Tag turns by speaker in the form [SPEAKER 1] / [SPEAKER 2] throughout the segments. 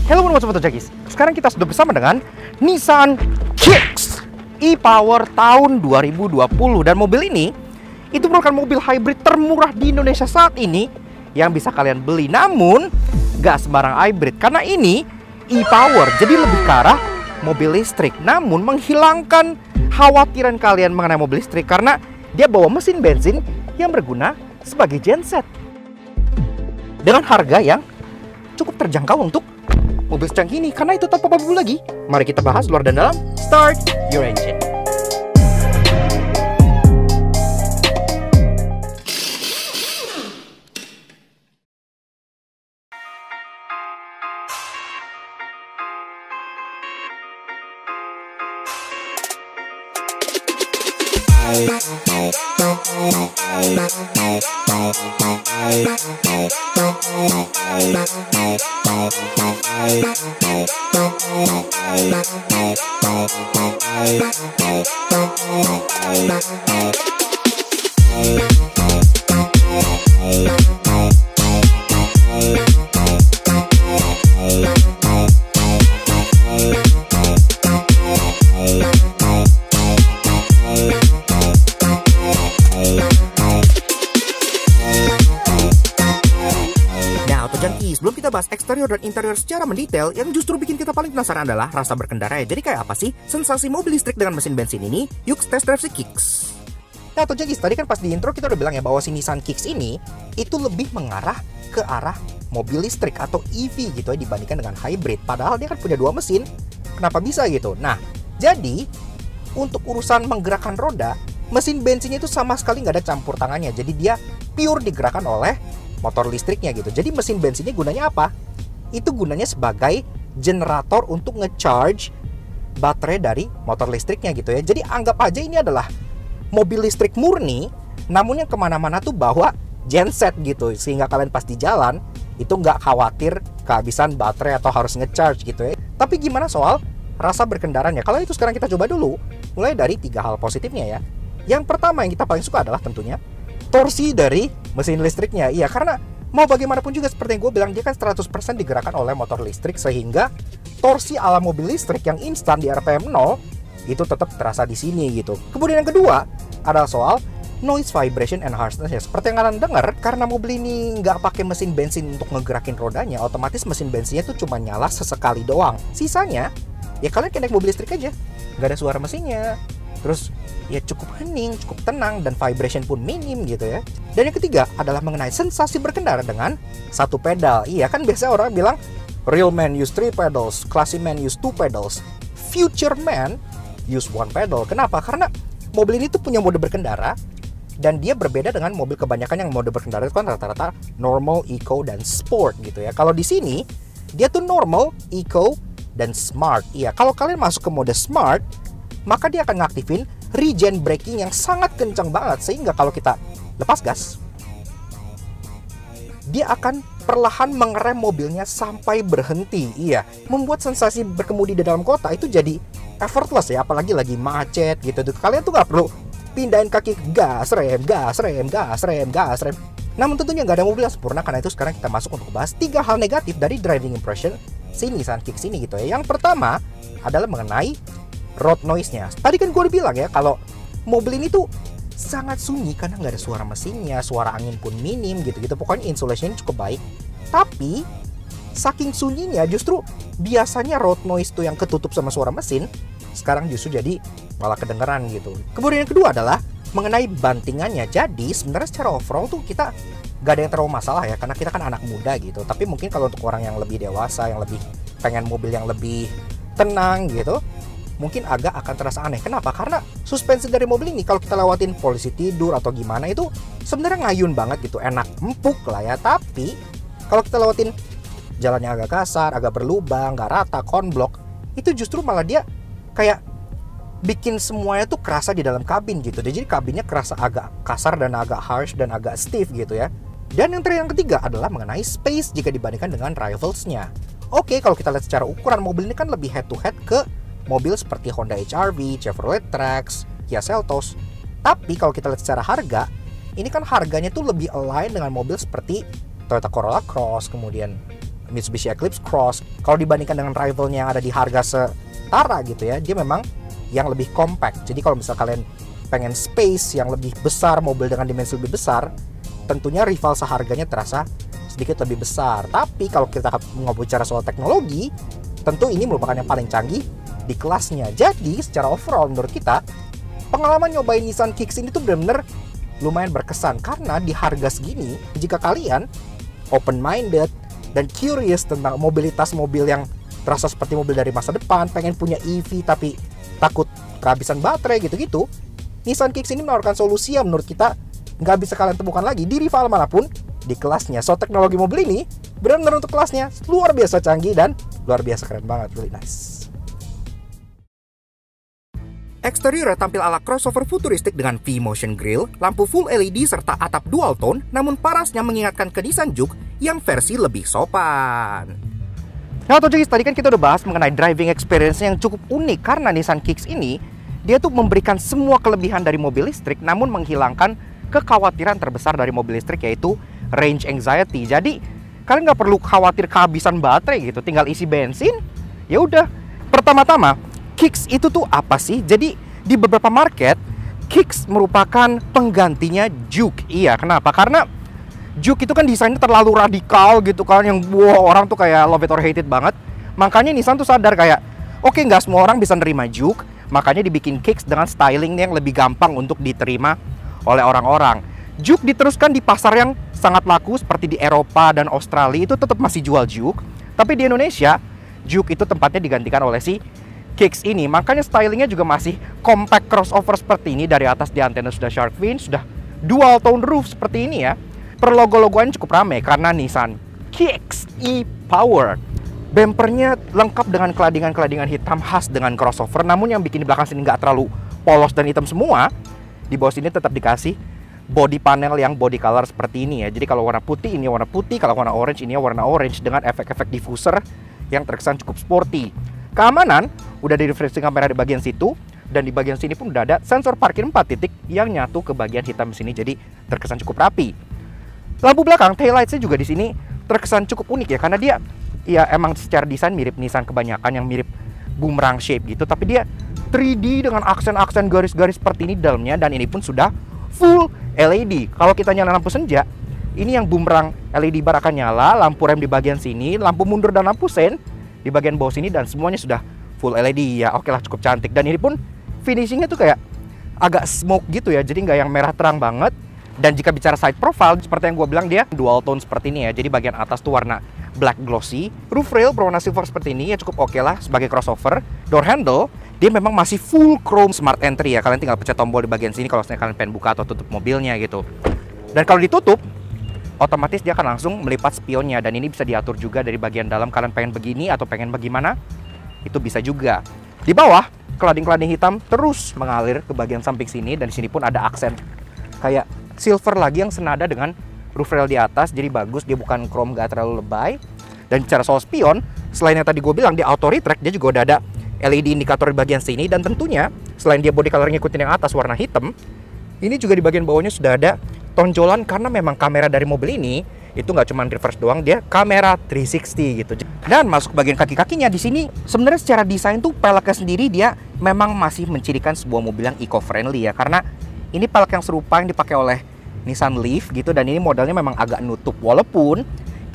[SPEAKER 1] Halo Sobat Ojekis, sekarang kita sudah bersama dengan Nissan Kicks e-Power tahun 2020. Dan mobil ini, itu merupakan mobil hybrid termurah di Indonesia saat ini yang bisa kalian beli. Namun, gak sembarang hybrid, karena ini e-Power, jadi lebih ke arah mobil listrik. Namun, menghilangkan khawatiran kalian mengenai mobil listrik karena dia bawa mesin bensin yang berguna sebagai genset. Dengan harga yang cukup terjangkau untuk mobil secanggih ini. Karena itu tanpa buru lagi, mari kita bahas luar dan dalam. Start your engine. Sebelum kita bahas eksterior dan interior secara mendetail, yang justru bikin kita paling penasaran adalah rasa berkendara ya. Jadi kayak apa sih sensasi mobil listrik dengan mesin bensin ini? Yuk test drive si Kicks. Nah Tojekis, tadi kan pas di intro kita udah bilang ya bahwa si Nissan Kicks ini itu lebih mengarah ke arah mobil listrik atau EV gitu ya dibandingkan dengan hybrid. Padahal dia kan punya dua mesin. Kenapa bisa gitu? Nah, jadi untuk urusan menggerakkan roda, mesin bensinnya itu sama sekali nggak ada campur tangannya. Jadi dia pure digerakkan oleh motor listriknya gitu. Jadi mesin bensinnya gunanya apa? Itu gunanya sebagai generator untuk nge-charge baterai dari motor listriknya gitu ya. Jadi anggap aja ini adalah mobil listrik murni, namun yang kemana-mana tuh bawa genset gitu. Sehingga kalian pas di jalan itu nggak khawatir kehabisan baterai atau harus nge-charge gitu ya. Tapi gimana soal rasa berkendaranya? Kalau itu sekarang kita coba dulu. Mulai dari 3 hal positifnya ya. Yang pertama yang kita paling suka adalah tentunya torsi dari mesin listriknya. Iya, karena mau bagaimanapun juga seperti yang gue bilang, dia kan 100% digerakkan oleh motor listrik, sehingga torsi ala mobil listrik yang instan di RPM 0 itu tetap terasa di sini gitu. Kemudian yang kedua adalah soal noise, vibration, and harshness ya. Seperti yang kalian dengar, karena mobil ini nggak pakai mesin bensin untuk ngegerakin rodanya, otomatis mesin bensinnya tuh cuma nyala sesekali doang. Sisanya ya kalian kayak naik mobil listrik aja, nggak ada suara mesinnya. Terus ya cukup hening, cukup tenang, dan vibration pun minim gitu ya. Dan yang ketiga adalah mengenai sensasi berkendara dengan satu pedal. Iya kan biasa orang bilang real man use 3 pedals, classy man use 2 pedals, future man use 1 pedal. Kenapa? Karena mobil ini tuh punya mode berkendara, dan dia berbeda dengan mobil kebanyakan yang mode berkendara itu kan rata-rata normal, eco, dan sport gitu ya. Kalau di sini dia tuh normal, eco, dan smart. Iya, kalau kalian masuk ke mode smart, maka dia akan ngaktifin regen braking yang sangat kencang banget, sehingga kalau kita lepas gas, dia akan perlahan mengerem mobilnya sampai berhenti. Iya, membuat sensasi berkemudi di dalam kota itu jadi effortless ya, apalagi lagi macet gitu. Kalian tuh nggak perlu pindahin kaki, gas rem, gas rem, gas rem, gas rem. Namun tentunya nggak ada mobil yang sempurna. Karena itu sekarang kita masuk untuk bahas 3 hal negatif dari driving impression si Nissan Kicks ini gitu ya. Yang pertama adalah mengenai road noise-nya. Tadi kan gue udah bilang ya, kalau mobil ini tuh sangat sunyi karena nggak ada suara mesinnya, suara angin pun minim gitu-gitu. Pokoknya insulation cukup baik. Tapi saking sunyinya, justru biasanya road noise tuh yang ketutup sama suara mesin, sekarang justru jadi malah kedengeran gitu. Kemudian yang kedua adalah mengenai bantingannya. Jadi sebenarnya secara overall tuh kita nggak ada yang terlalu masalah ya, karena kita kan anak muda gitu. Tapi mungkin kalau untuk orang yang lebih dewasa, yang lebih pengen mobil yang lebih tenang gitu, mungkin agak akan terasa aneh. Kenapa? Karena suspensi dari mobil ini kalau kita lewatin polisi tidur atau gimana itu sebenarnya ngayun banget gitu, enak, empuk lah ya. Tapi kalau kita lewatin jalan yang agak kasar, agak berlubang, nggak rata, konblok, itu justru malah dia kayak bikin semuanya tuh kerasa di dalam kabin gitu. Jadi kabinnya kerasa agak kasar dan agak harsh dan agak stiff gitu ya. Dan yang ketiga adalah mengenai space jika dibandingkan dengan rivals-nya. Oke, kalau kita lihat secara ukuran, mobil ini kan lebih head to head ke mobil seperti Honda HR-V, Chevrolet Trax, Kia Seltos. Tapi kalau kita lihat secara harga, ini kan harganya tuh lebih align dengan mobil seperti Toyota Corolla Cross, kemudian Mitsubishi Eclipse Cross, kalau dibandingkan dengan rivalnya yang ada di harga setara gitu ya, dia memang yang lebih compact. Jadi kalau misal kalian pengen space yang lebih besar, mobil dengan dimensi lebih besar, tentunya rival seharganya terasa sedikit lebih besar. Tapi kalau kita mau bicara soal teknologi, tentu ini merupakan yang paling canggih di kelasnya. Jadi secara overall menurut kita, pengalaman nyobain Nissan Kicks ini tuh benar-benar lumayan berkesan. Karena di harga segini, jika kalian open-minded dan curious tentang mobilitas mobil yang terasa seperti mobil dari masa depan, pengen punya EV tapi takut kehabisan baterai gitu-gitu, Nissan Kicks ini menawarkan solusi yang menurut kita nggak bisa kalian temukan lagi di rival manapun di kelasnya. So, teknologi mobil ini benar-benar untuk kelasnya luar biasa canggih dan luar biasa keren banget, really nice. Eksterior tampil ala crossover futuristik dengan V-Motion Grille, lampu full LED serta atap dual tone, namun parasnya mengingatkan ke Nissan Juke yang versi lebih sopan. Nah, guys, tadi kan kita udah bahas mengenai driving experience yang cukup unik karena Nissan Kicks ini dia tuh memberikan semua kelebihan dari mobil listrik namun menghilangkan kekhawatiran terbesar dari mobil listrik, yaitu range anxiety. Jadi kalian nggak perlu khawatir kehabisan baterai gitu, tinggal isi bensin ya udah. Pertama-tama, Kicks itu tuh apa sih? Jadi di beberapa market Kicks merupakan penggantinya Juke. Iya, kenapa? Karena Juke itu kan desainnya terlalu radikal gitu kan, yang orang tuh kayak love it or hate it banget. Makanya Nissan tuh sadar kayak, oke, nggak semua orang bisa nerima Juke, makanya dibikin Kicks dengan styling yang lebih gampang untuk diterima oleh orang-orang. Juke diteruskan di pasar yang sangat laku seperti di Eropa dan Australia, itu tetap masih jual Juke. Tapi di Indonesia, Juke itu tempatnya digantikan oleh si Kicks ini. Makanya stylingnya juga masih compact crossover seperti ini. Dari atas di antena sudah shark fin, sudah dual tone roof seperti ini ya. Per logo-logoan cukup rame karena Nissan Kicks e-Power. Bempernya lengkap dengan keladingan-keladingan hitam khas dengan crossover. Namun yang bikin di belakang sini nggak terlalu polos dan hitam semua, di bawah sini tetap dikasih body panel yang body color seperti ini ya. Jadi kalau warna putih ini warna putih, kalau warna orange ini warna orange dengan efek-efek diffuser yang terkesan cukup sporty. Keamanan udah di refreshing kamera di bagian situ, dan di bagian sini pun udah ada sensor parkir 4 titik yang nyatu ke bagian hitam sini, jadi terkesan cukup rapi. Lampu belakang taillightsnya juga di sini terkesan cukup unik ya, karena dia ya emang secara desain mirip Nissan kebanyakan yang mirip boomerang shape gitu, tapi dia 3D dengan aksen-aksen garis-garis seperti ini di dalamnya, dan ini pun sudah full LED. Kalau kita nyalain lampu senja, ini yang boomerang LED bar akan nyala, lampu rem di bagian sini, lampu mundur dan lampu sen di bagian bawah sini, dan semuanya sudah full LED ya. Oke lah, cukup cantik. Dan ini pun finishingnya tuh kayak agak smoke gitu ya, jadi nggak yang merah terang banget. Dan jika bicara side profile, seperti yang gue bilang, dia dual tone seperti ini ya. Jadi bagian atas tuh warna black glossy, roof rail berwarna silver seperti ini ya, cukup oke lah sebagai crossover. Door handle dia memang masih full chrome smart entry ya. Kalian tinggal pencet tombol di bagian sini kalau kalian pengen buka atau tutup mobilnya gitu. Dan kalau ditutup, otomatis dia akan langsung melipat spionnya, dan ini bisa diatur juga dari bagian dalam. Kalian pengen begini atau pengen bagaimana, itu bisa juga. Di bawah, kelading-kelading hitam terus mengalir ke bagian samping sini, dan di sini pun ada aksen kayak silver lagi yang senada dengan roof rail di atas. Jadi bagus, dia bukan chrome, gak terlalu lebay. Dan bicara soal spion, selain yang tadi gue bilang di auto retract, dia juga udah ada LED indikator di bagian sini. Dan tentunya selain dia body color ngikutin yang atas warna hitam, ini juga di bagian bawahnya sudah ada tonjolan, karena memang kamera dari mobil ini itu nggak cuma reverse doang, dia kamera 360 gitu. Dan masuk ke bagian kaki-kakinya, di sini sebenarnya secara desain tuh peleknya sendiri dia memang masih mencirikan sebuah mobil yang eco-friendly ya, karena ini pelek yang serupa yang dipakai oleh Nissan Leaf gitu, dan ini modelnya memang agak nutup, walaupun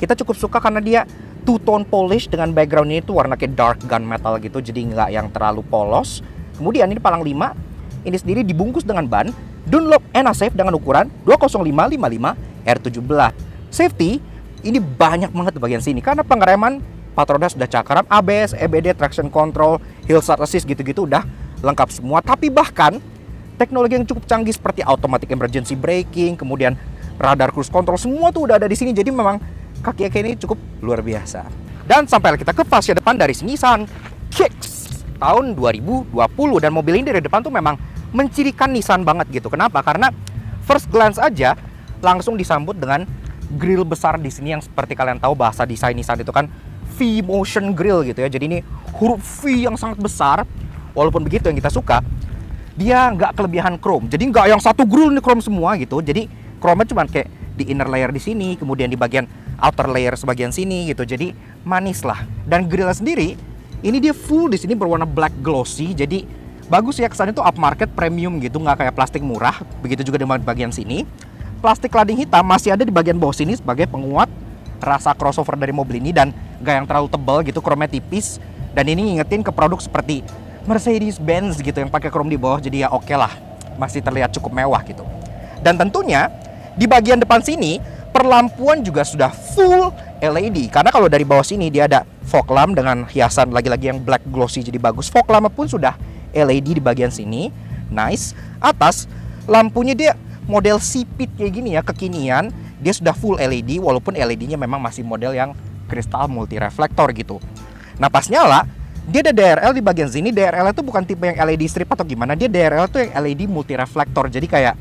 [SPEAKER 1] kita cukup suka karena dia two-tone polish dengan backgroundnya itu warna kayak dark gunmetal gitu, jadi nggak yang terlalu polos. Kemudian ini palang 5, ini sendiri dibungkus dengan ban Dunlop EnaSafe dengan ukuran 20555 R17. Safety ini banyak banget di bagian sini, karena pengereman 4 roda sudah cakram, ABS, EBD, traction control, hill start assist gitu-gitu udah lengkap semua. Tapi bahkan teknologi yang cukup canggih seperti automatic emergency braking, kemudian radar cruise control, semua tuh udah ada di sini. Jadi memang kaki-kaki ini cukup luar biasa. Dan sampai kita ke fascia depan dari Nissan Kicks tahun 2020, dan mobil ini dari depan tuh memang mencirikan Nissan banget gitu. Kenapa? Karena first glance aja langsung disambut dengan grill besar di sini yang seperti kalian tahu bahasa desain Nissan itu kan V-Motion Grill gitu ya. Jadi ini huruf V yang sangat besar. Walaupun begitu, yang kita suka dia nggak kelebihan chrome. Jadi nggak yang satu grill ini chrome semua gitu. Jadi chrome-nya cuma kayak di inner layer di sini, kemudian di bagian outer layer sebagian sini gitu. Jadi manis lah. Dan grillnya sendiri ini dia full di sini berwarna black glossy. Jadi bagus ya, kesannya tuh upmarket premium gitu, nggak kayak plastik murah. Begitu juga di bagian sini. Plastik cladding hitam masih ada di bagian bawah sini sebagai penguat rasa crossover dari mobil ini, dan nggak yang terlalu tebal gitu, chrome tipis. Dan ini ngingetin ke produk seperti Mercedes-Benz gitu yang pakai chrome di bawah. Jadi ya oke lah, masih terlihat cukup mewah gitu. Dan tentunya di bagian depan sini perlampuan juga sudah full LED. Karena kalau dari bawah sini dia ada fog lamp dengan hiasan lagi-lagi yang black glossy, jadi bagus. Fog lamp pun sudah LED di bagian sini. Nice. Atas lampunya dia model sipit kayak gini ya, kekinian. Dia sudah full LED, walaupun LED-nya memang masih model yang kristal multi reflektor gitu. Nah pas nyala, dia ada DRL di bagian sini. DRL itu bukan tipe yang LED strip atau gimana. Dia DRL itu yang LED multi reflektor. Jadi kayak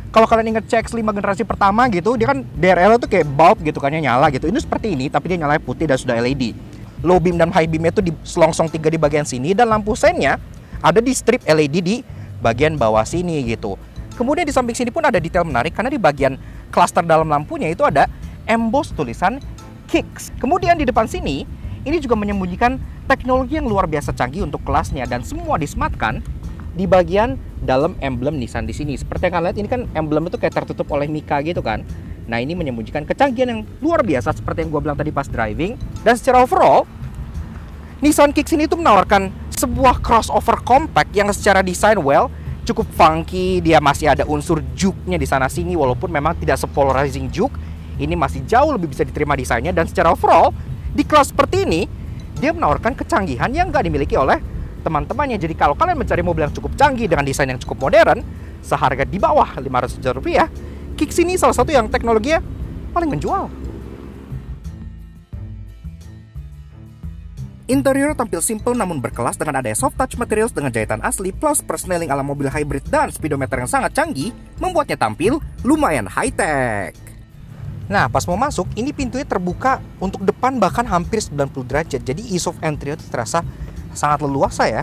[SPEAKER 1] kalau kalian inget CX-5 generasi pertama gitu, dia kan DRL itu kayak bulb gitu kan, nyala gitu. Ini seperti ini, tapi dia nyala putih dan sudah LED. Low beam dan high beam itu di selongsong 3 di bagian sini, dan lampu sennya ada di strip LED di bagian bawah sini gitu. Kemudian di samping sini pun ada detail menarik, karena di bagian cluster dalam lampunya itu ada emboss tulisan Kicks. Kemudian di depan sini, ini juga menyembunyikan teknologi yang luar biasa canggih untuk kelasnya, dan semua disematkan di bagian dalam emblem Nissan di sini. Seperti yang kalian lihat, ini kan emblem itu kayak tertutup oleh mika gitu kan. Nah ini menyembunyikan kecanggihan yang luar biasa seperti yang gue bilang tadi pas driving. Dan secara overall, Nissan Kicks ini tuh menawarkan sebuah crossover compact yang secara desain cukup funky. Dia masih ada unsur juke-nya di sana sini, walaupun memang tidak sepolarizing juke. Ini masih jauh lebih bisa diterima desainnya. Dan secara overall, di kelas seperti ini, dia menawarkan kecanggihan yang nggak dimiliki oleh teman-temannya. Jadi kalau kalian mencari mobil yang cukup canggih dengan desain yang cukup modern, seharga di bawah 500 juta rupiah, Kicks ini salah satu yang teknologinya paling menjual. Interior tampil simple namun berkelas dengan adanya soft touch materials dengan jahitan asli, plus persneling ala mobil hybrid dan speedometer yang sangat canggih, membuatnya tampil lumayan high-tech. Nah, pas mau masuk, ini pintunya terbuka untuk depan bahkan hampir 90 derajat. Jadi ease of entry itu terasa sangat leluasa ya.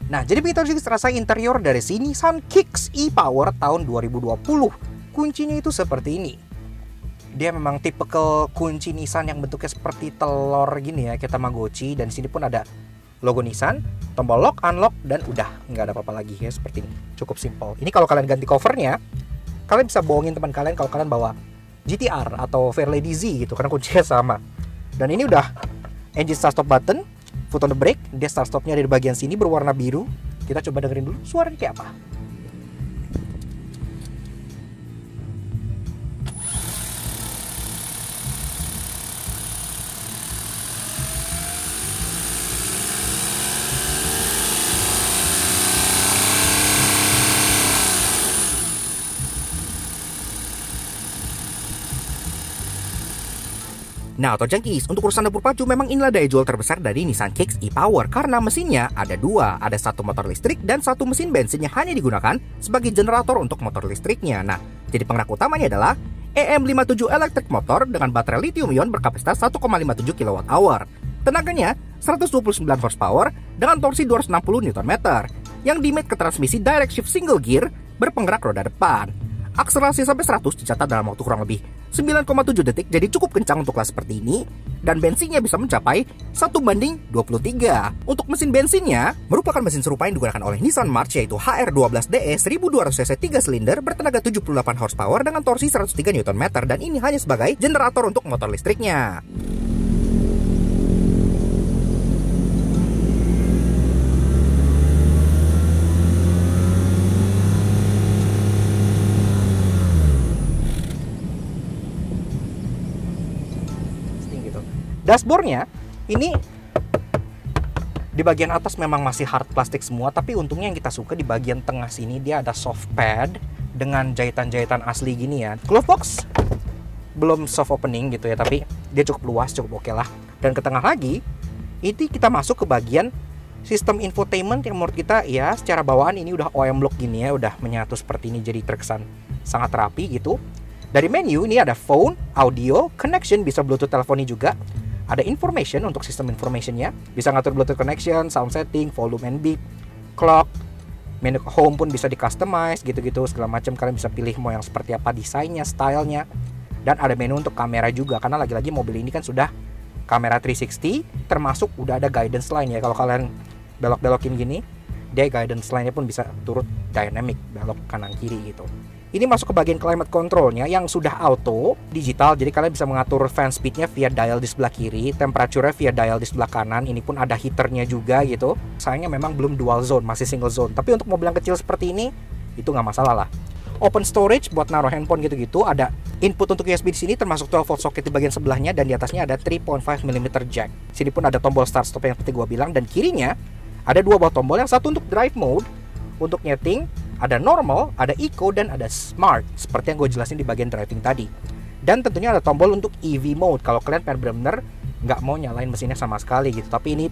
[SPEAKER 1] Nah, jadi begitu juga terasa interior dari sini Nissan Kicks e-Power tahun 2020. Kuncinya itu seperti ini. Dia memang tipikal kunci Nissan yang bentuknya seperti telur gini ya, kayak Tamagotchi. Dan di sini pun ada logo Nissan, tombol lock, unlock, dan udah nggak ada apa-apa lagi ya, seperti ini. Cukup simple. Ini kalau kalian ganti covernya, kalian bisa bohongin teman kalian kalau kalian bawa GTR atau Fairlady Z gitu, karena kuncinya sama. Dan ini udah engine start stop button, foot on the brake. Dia start stopnya ada di bagian sini berwarna biru. Kita coba dengerin dulu suaranya kayak apa. Nah, Auto Junkies, untuk urusan dapur pacu memang inilah daya jual terbesar dari Nissan Kicks e-Power, karena mesinnya ada dua, ada satu motor listrik dan satu mesin bensin yang hanya digunakan sebagai generator untuk motor listriknya. Nah, jadi penggerak utamanya adalah EM57 electric motor dengan baterai lithium ion berkapasitas 1,57 kWh. Tenaganya 129 horsepower dengan torsi 260 Nm yang dimate ke transmisi direct shift single gear berpenggerak roda depan. Akselerasi sampai 100 dicatat dalam waktu kurang lebih 9,7 detik, jadi cukup kencang untuk kelas seperti ini. Dan bensinnya bisa mencapai 1:23. Untuk mesin bensinnya, merupakan mesin serupa yang digunakan oleh Nissan March, yaitu HR12DE 1200cc 3 silinder bertenaga 78 horsepower dengan torsi 103 Nm, dan ini hanya sebagai generator untuk motor listriknya. Dashboardnya ini di bagian atas memang masih hard plastik semua, tapi untungnya yang kita suka di bagian tengah sini dia ada soft pad dengan jahitan-jahitan asli gini ya. Glove box belum soft opening gitu ya, tapi dia cukup luas, cukup oke lah. Dan ke tengah lagi, ini kita masuk ke bagian sistem infotainment yang menurut kita ya secara bawaan ini udah OEM block gini ya, udah menyatu seperti ini, jadi terkesan sangat rapi gitu. Dari menu ini ada phone, audio, connection, bisa Bluetooth teleponnya juga. Ada information untuk sistem informationnya, bisa ngatur Bluetooth connection, sound setting, volume and beep, clock, menu home pun bisa di customize gitu-gitu segala macam. Kalian bisa pilih mau yang seperti apa desainnya, stylenya. Dan ada menu untuk kamera juga, karena lagi-lagi mobil ini kan sudah kamera 360, termasuk udah ada guidance line ya. Kalau kalian belok-belokin gini, dia guidance line-nya pun bisa turut dynamic, belok kanan kiri gitu. Ini masuk ke bagian climate control-nya yang sudah auto digital, jadi kalian bisa mengatur fan speed-nya via dial di sebelah kiri, temperature-nya via dial di sebelah kanan. Ini pun ada heater-nya juga gitu. Sayangnya memang belum dual zone, masih single zone. Tapi untuk mobil yang kecil seperti ini, itu nggak masalah lah. Open storage buat naruh handphone gitu-gitu. Ada input untuk USB di sini, termasuk 12 volt socket di bagian sebelahnya, dan di atasnya ada 3.5 mm jack. Sini pun ada tombol start stop yang seperti gua bilang, dan kirinya ada dua buah tombol, yang satu untuk drive mode, untuk nyeting, ada normal, ada eco, dan ada smart, seperti yang gue jelasin di bagian driving tadi. Dan tentunya ada tombol untuk EV mode, kalau kalian pengen bener-bener nggak mau nyalain mesinnya sama sekali gitu. Tapi ini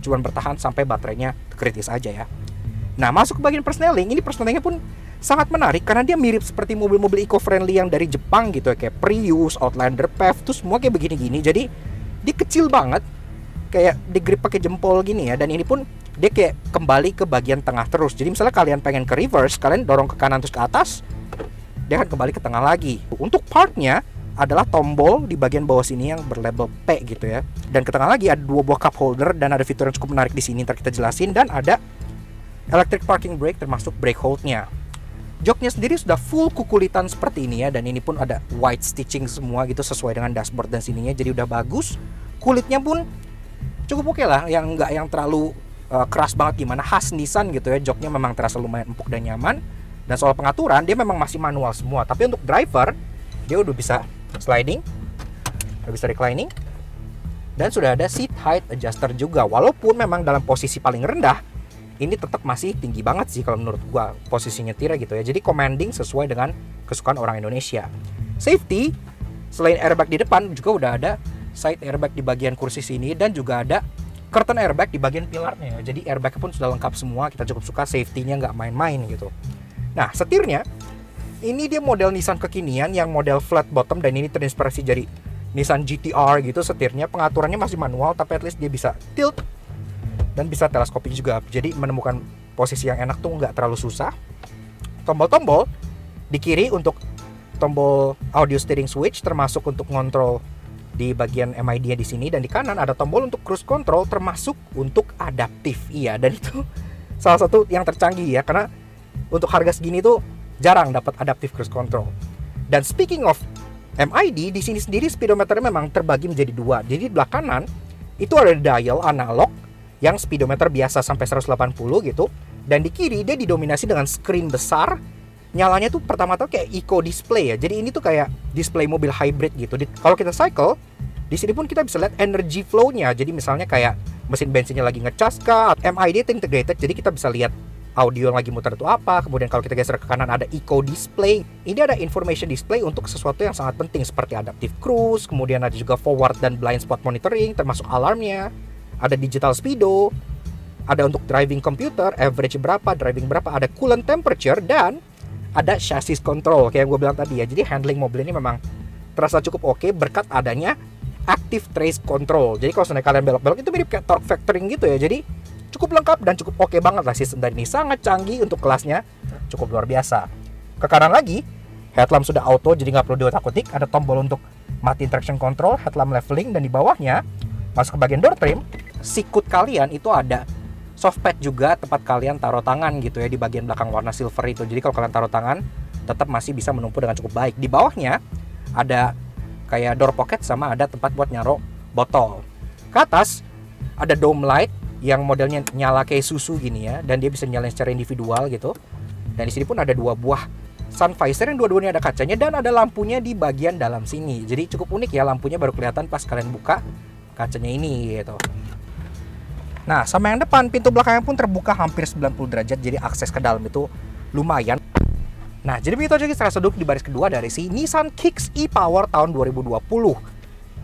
[SPEAKER 1] cuma bertahan sampai baterainya kritis aja ya. Nah, masuk ke bagian persneling. Ini persnelingnya pun sangat menarik, karena dia mirip seperti mobil-mobil eco-friendly yang dari Jepang gitu ya, kayak Prius, Outlander, PHEV, tuh semua kayak begini-gini. Jadi dia kecil banget, kayak digrip pakai jempol gini ya. Dan ini pun dia kayak kembali ke bagian tengah terus. Jadi misalnya kalian pengen ke reverse, kalian dorong ke kanan terus ke atas, dia akan kembali ke tengah lagi. Untuk partnya adalah tombol di bagian bawah sini yang berlabel P gitu ya. Dan ke tengah lagi ada dua buah cup holder, dan ada fitur yang cukup menarik di sini, ntar kita jelasin. Dan ada electric parking brake, termasuk brake hold-nya. Joknya sendiri sudah full kukulitan seperti ini ya, dan ini pun ada white stitching semua gitu sesuai dengan dashboard dan sininya, jadi udah bagus. Kulitnya pun cukup oke lah, yang nggak yang terlalu keras banget gimana, khas Nissan gitu ya. Joknya memang terasa lumayan empuk dan nyaman. Dan soal pengaturan, dia memang masih manual semua. Tapi untuk driver, dia udah bisa sliding, udah bisa reclining, dan sudah ada seat height adjuster juga. Walaupun memang dalam posisi paling rendah, ini tetap masih tinggi banget sih kalau menurut gua posisi nyetirnya gitu ya. Jadi commanding sesuai dengan kesukaan orang Indonesia. Safety, selain airbag di depan, juga udah ada side airbag di bagian kursi sini, dan juga ada curtain airbag di bagian pilarnya. Jadi airbag pun sudah lengkap semua. Kita cukup suka safety-nya nggak main-main gitu. Nah, setirnya ini dia model Nissan kekinian yang model flat bottom, dan ini terinspirasi dari Nissan GT-R gitu. Setirnya pengaturannya masih manual, tapi at least dia bisa tilt dan bisa teleskopik juga. Jadi menemukan posisi yang enak tuh nggak terlalu susah. Tombol-tombol di kiri untuk tombol audio steering switch, termasuk untuk ngontrol di bagian MID-nya di sini, dan di kanan ada tombol untuk cruise control, termasuk untuk adaptif. Iya, dan itu salah satu yang tercanggih ya, karena untuk harga segini tuh jarang dapat adaptif cruise control. Dan speaking of MID, di sini sendiri speedometernya memang terbagi menjadi dua. Jadi di belah kanan itu ada dial analog yang speedometer biasa sampai 180 gitu, dan di kiri dia didominasi dengan screen besar. Nyalanya tuh pertama tuh kayak eco display ya. Jadi ini tuh kayak display mobil hybrid gitu. Kalau kita cycle, di sini pun kita bisa lihat energy flow-nya. Jadi misalnya kayak mesin bensinnya lagi ngecas kah, MID itu integrated, jadi kita bisa lihat audio yang lagi muter itu apa. Kemudian kalau kita geser ke kanan ada eco display. Ini ada information display untuk sesuatu yang sangat penting seperti adaptive cruise. Kemudian ada juga forward dan blind spot monitoring, termasuk alarmnya. Ada digital speedo, ada untuk driving computer, average berapa, driving berapa, ada coolant temperature, dan ada chassis control kayak yang gue bilang tadi ya. Jadi handling mobil ini memang terasa cukup oke berkat adanya active trace control. Jadi kalau seandainya kalian belok-belok itu mirip kayak torque vectoring gitu ya. Jadi cukup lengkap dan cukup oke banget lah. Sistem dari ini sangat canggih untuk kelasnya, cukup luar biasa. Ke kanan lagi, headlamp sudah auto, jadi nggak perlu diotak-atik. Ada tombol untuk mati traction control, headlamp leveling, dan di bawahnya masuk ke bagian door trim, sikut kalian itu ada softpad juga, tempat kalian taruh tangan gitu ya, di bagian belakang warna silver itu. Jadi kalau kalian taruh tangan tetap masih bisa menumpuk dengan cukup baik. Di bawahnya ada kayak door pocket, sama ada tempat buat naruh botol. Ke atas ada dome light yang modelnya nyala kayak susu gini ya, dan dia bisa nyalain secara individual gitu. Dan di sini pun ada dua buah sun visor yang dua-duanya ada kacanya, dan ada lampunya di bagian dalam sini. Jadi cukup unik ya, lampunya baru kelihatan pas kalian buka kacanya ini gitu. Nah, sama yang depan, pintu belakangnya pun terbuka hampir 90 derajat, jadi akses ke dalam itu lumayan. Nah, jadi begitu aja guys, duduk di baris kedua dari si Nissan Kicks e-Power tahun 2020.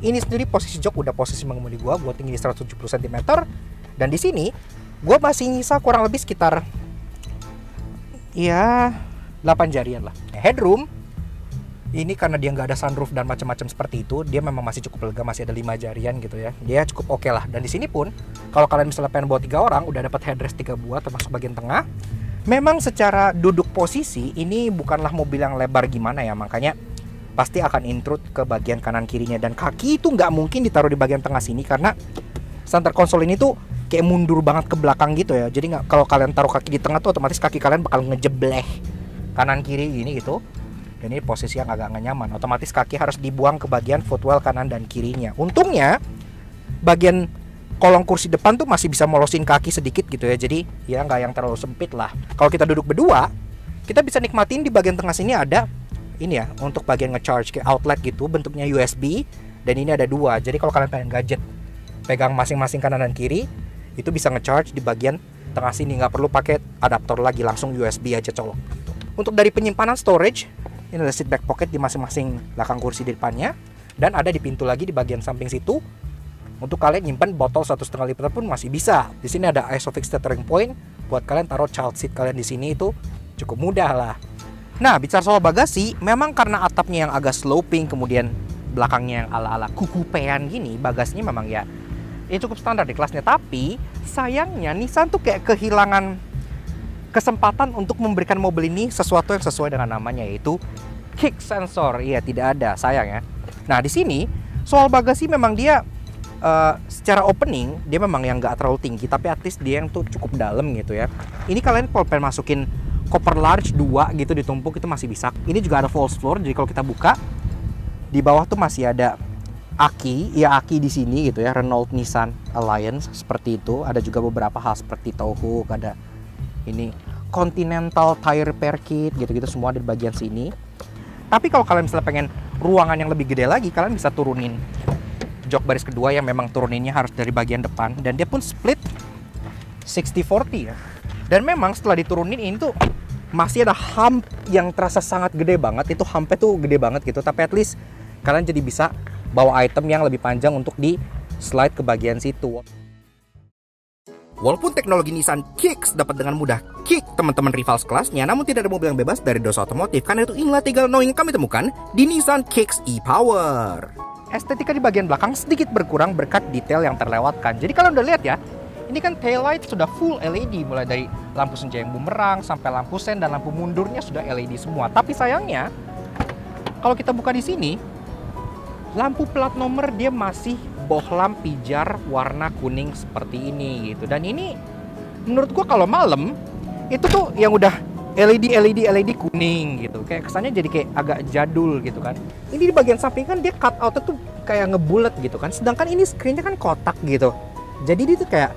[SPEAKER 1] Ini sendiri posisi jok udah posisi mengemudi gua tinggi 170 cm, dan di sini gua masih nyisa kurang lebih sekitar ya 8 jarian lah. Headroom ini karena dia nggak ada sunroof dan macam-macam seperti itu, dia memang masih cukup lega, masih ada 5 jarian gitu ya. Dia cukup oke lah. Dan di sini pun kalau kalian misalnya pengen bawa 3 orang, udah dapat headrest 3 buah termasuk bagian tengah. Memang secara duduk posisi ini bukanlah mobil yang lebar gimana ya, makanya pasti akan intrude ke bagian kanan kirinya. Dan kaki itu nggak mungkin ditaruh di bagian tengah sini, karena center console ini tuh kayak mundur banget ke belakang gitu ya. Jadi nggak, kalau kalian taruh kaki di tengah tuh otomatis kaki kalian bakal ngejebleh kanan kiri gini gitu. Dan ini posisi yang agak nggak nyaman. Otomatis kaki harus dibuang ke bagian footwell kanan dan kirinya. Untungnya bagian kolong kursi depan tuh masih bisa molosin kaki sedikit gitu ya. Jadi ya nggak yang terlalu sempit lah. Kalau kita duduk berdua, kita bisa nikmatin di bagian tengah sini ada ini ya, untuk bagian ngecharge kayak outlet gitu, bentuknya USB. Dan ini ada dua. Jadi kalau kalian pengen gadget, pegang masing-masing kanan dan kiri, itu bisa ngecharge di bagian tengah sini. Nggak perlu pakai adaptor lagi, langsung USB aja colok. Untuk dari penyimpanan storage, ini ada seat back pocket di masing-masing belakang kursi di depannya. Dan ada di pintu lagi di bagian samping situ. Untuk kalian nyimpan botol 1,5 liter pun masih bisa. Di sini ada ISOFIX tethering point buat kalian taruh child seat kalian di sini, itu cukup mudah lah. Nah, bicara soal bagasi, memang karena atapnya yang agak sloping, kemudian belakangnya yang ala-ala kukupean gini, bagasinya memang ya cukup standar di kelasnya. Tapi sayangnya Nissan tuh kayak kehilangan kesempatan untuk memberikan mobil ini sesuatu yang sesuai dengan namanya, yaitu kick sensor. Iya, tidak ada, sayang ya. Nah, di sini soal bagasi memang dia secara opening dia memang yang nggak terlalu tinggi, tapi at least dia yang tuh cukup dalam gitu ya. Ini kalian kalau pengen masukin koper large 2 gitu ditumpuk itu masih bisa. Ini juga ada false floor, jadi kalau kita buka di bawah tuh masih ada aki di sini gitu ya, Renault Nissan Alliance seperti itu. Ada juga beberapa hal seperti tow hook, ada ini Continental Tire Repair Kit gitu-gitu, semua di bagian sini. Tapi kalau kalian misalnya pengen ruangan yang lebih gede lagi, kalian bisa turunin jok baris kedua yang memang turuninnya harus dari bagian depan, dan dia pun split 60-40 ya. Dan memang setelah diturunin ini tuh masih ada hump yang terasa sangat gede banget. Itu humpnya tuh gede banget gitu, tapi at least kalian jadi bisa bawa item yang lebih panjang untuk di slide ke bagian situ. Walaupun teknologi Nissan Kicks dapat dengan mudah kick teman-teman rival sekelasnya, namun tidak ada mobil yang bebas dari dosa otomotif, karena itu inilah 3 hal yang kami temukan di Nissan Kicks e-Power. Estetika di bagian belakang sedikit berkurang berkat detail yang terlewatkan. Jadi kalian udah lihat ya, ini kan tail light sudah full LED, mulai dari lampu senja yang bumerang sampai lampu sen dan lampu mundurnya sudah LED semua. Tapi sayangnya kalau kita buka di sini, lampu plat nomor dia masih bohlam pijar warna kuning seperti ini gitu. Dan ini menurut gua kalau malam itu tuh yang udah LED kuning gitu, kayak kesannya jadi kayak agak jadul gitu kan. Ini di bagian samping kan dia cut out tuh kayak ngebulet gitu kan, sedangkan ini screennya kan kotak gitu. Jadi dia tuh kayak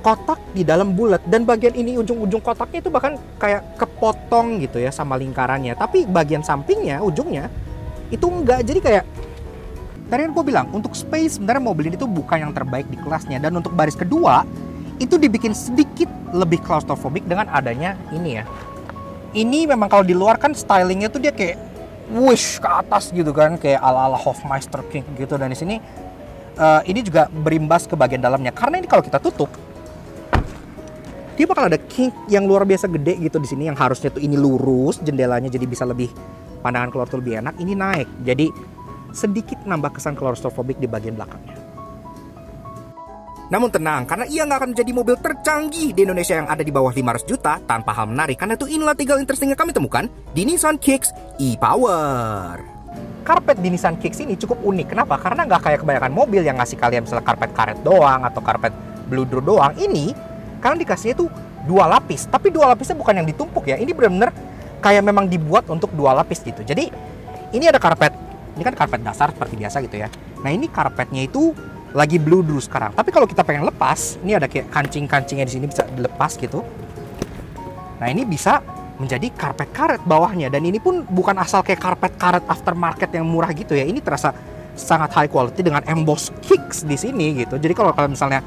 [SPEAKER 1] kotak di dalam bulat, dan bagian ini ujung-ujung kotaknya itu bahkan kayak kepotong gitu ya sama lingkarannya. Tapi bagian sampingnya, ujungnya itu enggak, jadi kayak tadi kan gue bilang untuk space sebenarnya mobil ini tuh bukan yang terbaik di kelasnya. Dan untuk baris kedua itu dibikin sedikit lebih claustrophobic dengan adanya ini ya. Ini memang kalau di luar kan stylingnya tuh dia kayak wush ke atas gitu kan, kayak ala-ala Hofmeister King gitu. Dan di sini ini juga berimbas ke bagian dalamnya, karena ini kalau kita tutup dia bakal ada kink yang luar biasa gede gitu di sini, yang harusnya tuh ini lurus jendelanya jadi bisa lebih pandangan keluar tuh lebih enak. Ini naik, jadi sedikit nambah kesan claustrophobic di bagian belakangnya. Namun tenang, karena ia nggak akan menjadi mobil tercanggih di Indonesia yang ada di bawah 500 juta tanpa hal menarik. Karena itu inilah 3 hal interesting yang kami temukan di Nissan Kicks e-Power. Karpet di Nissan Kicks ini cukup unik. Kenapa? Karena nggak kayak kebanyakan mobil yang ngasih kalian misalnya karpet karet doang atau karpet bludru doang. Ini kalian dikasihnya tuh 2 lapis. Tapi 2 lapisnya bukan yang ditumpuk ya. Ini benar-benar kayak memang dibuat untuk 2 lapis gitu. Jadi ini ada karpet. Ini kan karpet dasar seperti biasa gitu ya. Nah ini karpetnya itu lagi bludru sekarang. Tapi kalau kita pengen lepas, ini ada kayak kancing-kancingnya di sini bisa dilepas gitu. Nah ini bisa menjadi karpet karet bawahnya, dan ini pun bukan asal kayak karpet karet aftermarket yang murah gitu ya. Ini terasa sangat high quality dengan emboss kicks di sini gitu. Jadi kalau kalian misalnya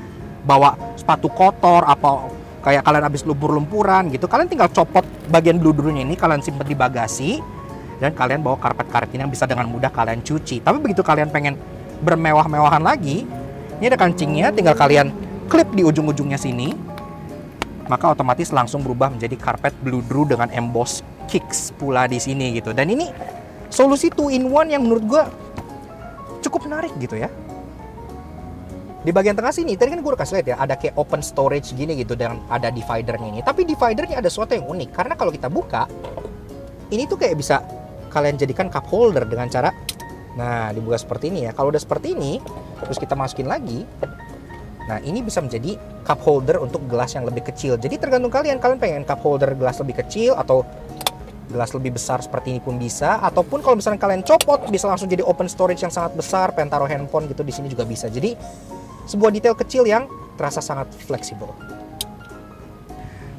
[SPEAKER 1] bawa sepatu kotor apa kayak kalian habis lumpur-lumpuran gitu, kalian tinggal copot bagian bludrunya ini, kalian simpan di bagasi, dan kalian bawa karpet karet ini yang bisa dengan mudah kalian cuci. Tapi begitu kalian pengen bermewah-mewahan lagi, ini ada kancingnya, tinggal kalian klip di ujung-ujungnya sini, maka otomatis langsung berubah menjadi karpet bludru dengan emboss kicks pula di sini gitu. Dan ini solusi 2-in-1 yang menurut gue cukup menarik gitu ya. Di bagian tengah sini, tadi kan gue udah kasih lihat ya, ada kayak open storage gini gitu, dan ada dividernya ini. Tapi dividernya ada sesuatu yang unik, karena kalau kita buka, ini tuh kayak bisa kalian jadikan cup holder dengan cara, nah, dibuka seperti ini ya. Kalau udah seperti ini, terus kita masukin lagi. Nah, ini bisa menjadi cup holder untuk gelas yang lebih kecil. Jadi tergantung kalian pengen cup holder gelas lebih kecil atau gelas lebih besar seperti ini pun bisa. Ataupun kalau misalnya kalian copot, bisa langsung jadi open storage yang sangat besar, pengen taruh handphone gitu di sini juga bisa. Jadi sebuah detail kecil yang terasa sangat fleksibel.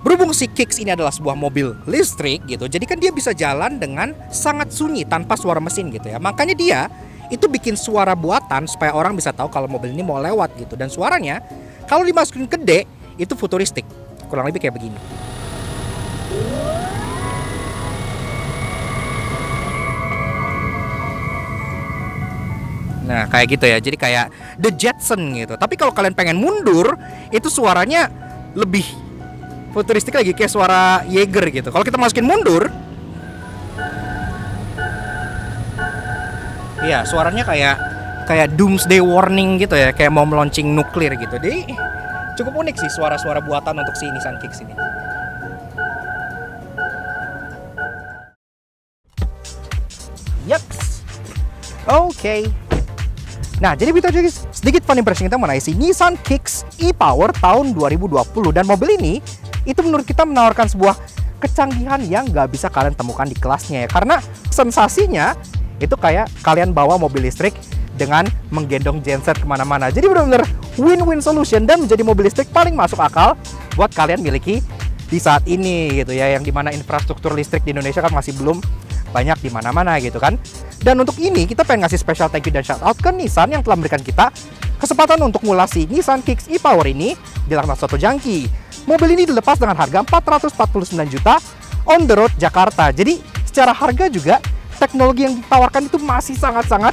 [SPEAKER 1] Berhubung si Kicks ini adalah sebuah mobil listrik gitu, jadi kan dia bisa jalan dengan sangat sunyi tanpa suara mesin gitu ya. Makanya dia itu bikin suara buatan supaya orang bisa tahu kalau mobil ini mau lewat gitu. Dan suaranya kalau dimasukin ke D itu futuristik, kurang lebih kayak begini. Nah, kayak gitu ya. Jadi kayak The Jetson gitu. Tapi kalau kalian pengen mundur, itu suaranya lebih futuristik lagi, kayak suara Jaeger gitu. Kalau kita masukin mundur, iya, suaranya kayak doomsday warning gitu ya, kayak mau meluncing nuklir gitu. Jadi cukup unik sih suara-suara buatan untuk si Nissan Kicks ini. Yups. Oke. Nah, jadi itu aja sedikit fun impression kita mengenai si Nissan Kicks e-Power tahun 2020. Dan mobil ini itu menurut kita menawarkan sebuah kecanggihan yang nggak bisa kalian temukan di kelasnya ya. Karena sensasinya itu kayak kalian bawa mobil listrik dengan menggendong genset kemana-mana. Jadi benar-benar win-win solution dan menjadi mobil listrik paling masuk akal buat kalian miliki di saat ini gitu ya. Yang dimana infrastruktur listrik di Indonesia kan masih belum banyak di mana-mana gitu kan. Dan untuk ini kita pengen ngasih special thank you dan shout out ke Nissan yang telah memberikan kita kesempatan untuk ngulasi Nissan Kicks e-Power ini di Laknas Soto Jangki. Mobil ini dilepas dengan harga 449 juta on the road Jakarta. Jadi secara harga juga teknologi yang ditawarkan itu masih sangat-sangat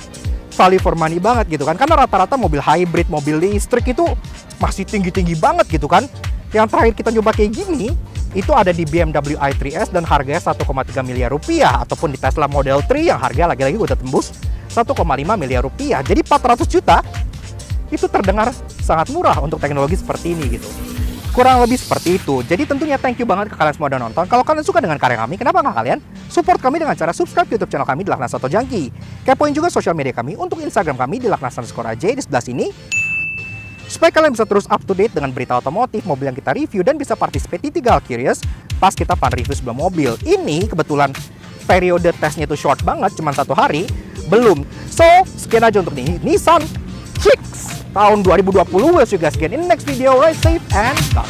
[SPEAKER 1] value for money banget gitu kan. Karena rata-rata mobil hybrid, mobil listrik itu masih tinggi-tinggi banget gitu kan. Yang terakhir kita coba kayak gini itu ada di BMW i3S dan harganya 1,3 miliar rupiah. Ataupun di Tesla Model 3 yang harga lagi-lagi udah tembus 1,5 miliar rupiah. Jadi 400 juta itu terdengar sangat murah untuk teknologi seperti ini gitu. Kurang lebih seperti itu. Jadi tentunya thank you banget ke kalian semua udah nonton. Kalau kalian suka dengan karya kami, kenapa nggak kalian support kami dengan cara subscribe YouTube channel kami di Laknas Soto Jangki. Kepoin juga sosial media kami untuk Instagram kami di laknas_aj di sebelah sini. Supaya kalian bisa terus up to date dengan berita otomotif, mobil yang kita review, dan bisa participate di Tigal Curious pas kita fun review sebelum mobil. Ini kebetulan periode tesnya itu short banget, cuma 1 hari. Belum. So, sekian aja untuk Nissan Kicks tahun 2020. We'll see you guys again in the next video. Ride safe and God.